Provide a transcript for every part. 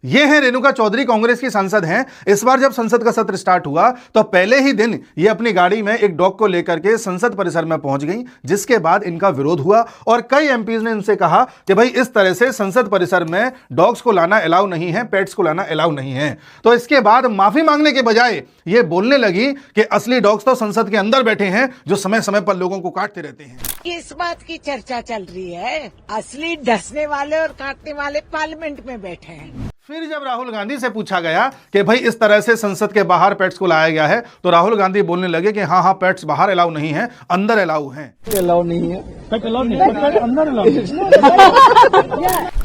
ये हैं रेणुका चौधरी, कांग्रेस की सांसद हैं। इस बार जब संसद का सत्र स्टार्ट हुआ तो पहले ही दिन ये अपनी गाड़ी में एक डॉग को लेकर के संसद परिसर में पहुंच गई, जिसके बाद इनका विरोध हुआ और कई एमपीज ने इनसे कहा कि भाई इस तरह से संसद परिसर में डॉग्स को लाना अलाउ नहीं है, पेट्स को लाना अलाउ नहीं है। तो इसके बाद माफी मांगने के बजाय ये बोलने लगी कि असली डॉग्स तो संसद के अंदर बैठे हैं जो समय समय पर लोगों को काटते रहते हैं। इस बात की चर्चा चल रही है, असली डसने वाले और काटने वाले पार्लियामेंट में बैठे हैं। फिर जब राहुल गांधी से पूछा गया कि भाई इस तरह से संसद के बाहर पेट्स को लाया गया है, तो राहुल गांधी बोलने लगे कि हाँ पेट्स बाहर अलाउ नहीं है, अंदर अलाउ हैं। अलाउ नहीं है, पेट अलाउ नहीं है, पेट अंदर अलाउ।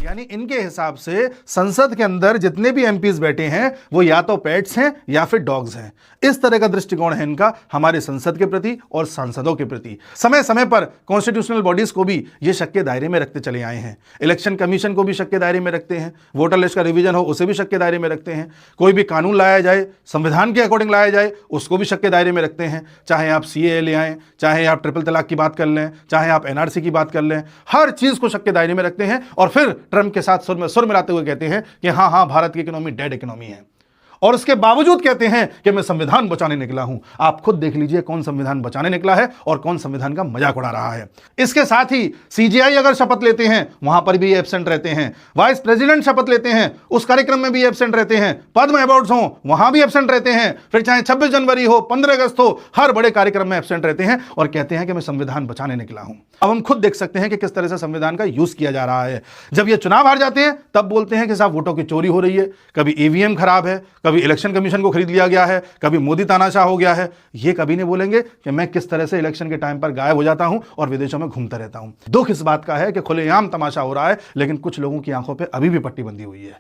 यानी इनके हिसाब से संसद के अंदर जितने भी एमपीज बैठे हैं वो या तो पेट्स हैं या फिर डॉग्स हैं। इस तरह का दृष्टिकोण है इनका हमारे संसद के प्रति और सांसदों के प्रति। समय समय पर कॉन्स्टिट्यूशनल बॉडीज को भी ये शक के दायरे में रखते चले आए हैं। इलेक्शन कमीशन को भी शक के दायरे में रखते हैं, वोटर लिस्ट का रिवीजन हो उसे भी शक के दायरे में रखते हैं, कोई भी कानून लाया जाए संविधान के अकॉर्डिंग लाया जाए उसको भी शक के दायरे में रखते हैं। चाहे आप सीएए ले आएं, चाहे आप ट्रिपल तलाक की बात कर लें, चाहे आप एनआरसी की बात कर लें, हर चीज को शक के दायरे में रखते हैं और फिर ट्रंप के साथ सुर मिलाते हुए कहते हैं कि हाँ भारत की इकोनॉमी डेड इकोनॉमी है। और उसके बावजूद कहते हैं कि मैं संविधान बचाने निकला हूं। आप खुद देख लीजिए कौन संविधान बचाने निकला है और कौन संविधान का मजाक उड़ा रहा है। इसके साथ ही सीजेआई अगर शपथ लेते हैं वहां पर भी एब्सेंट रहते हैं, वाइस प्रेसिडेंट शपथ लेते हैं उस कार्यक्रम में भी एब्सेंट रहते हैं, पद्म अवार्ड्स हो वहां भी एब्सेंट रहते हैं, फिर चाहे 26 जनवरी हो 15 अगस्त हो हर बड़े कार्यक्रम में एब्सेंट रहते हैं और कहते हैं कि मैं संविधान बचाने निकला हूं। अब हम खुद देख सकते हैं कि किस तरह से संविधान का यूज किया जा रहा है। जब ये चुनाव हार जाते हैं तब बोलते हैं कि साहब वोटों की चोरी हो रही है, कभी ईवीएम खराब है, कभी इलेक्शन कमीशन को खरीद लिया गया है, कभी मोदी तानाशाह हो गया है। ये कभी नहीं बोलेंगे कि मैं किस तरह से इलेक्शन के टाइम पर गायब हो जाता हूं और विदेशों में घूमता रहता हूं। दुख इस बात का है कि खुलेआम तमाशा हो रहा है लेकिन कुछ लोगों की आंखों पर अभी भी पट्टी बंधी हुई है।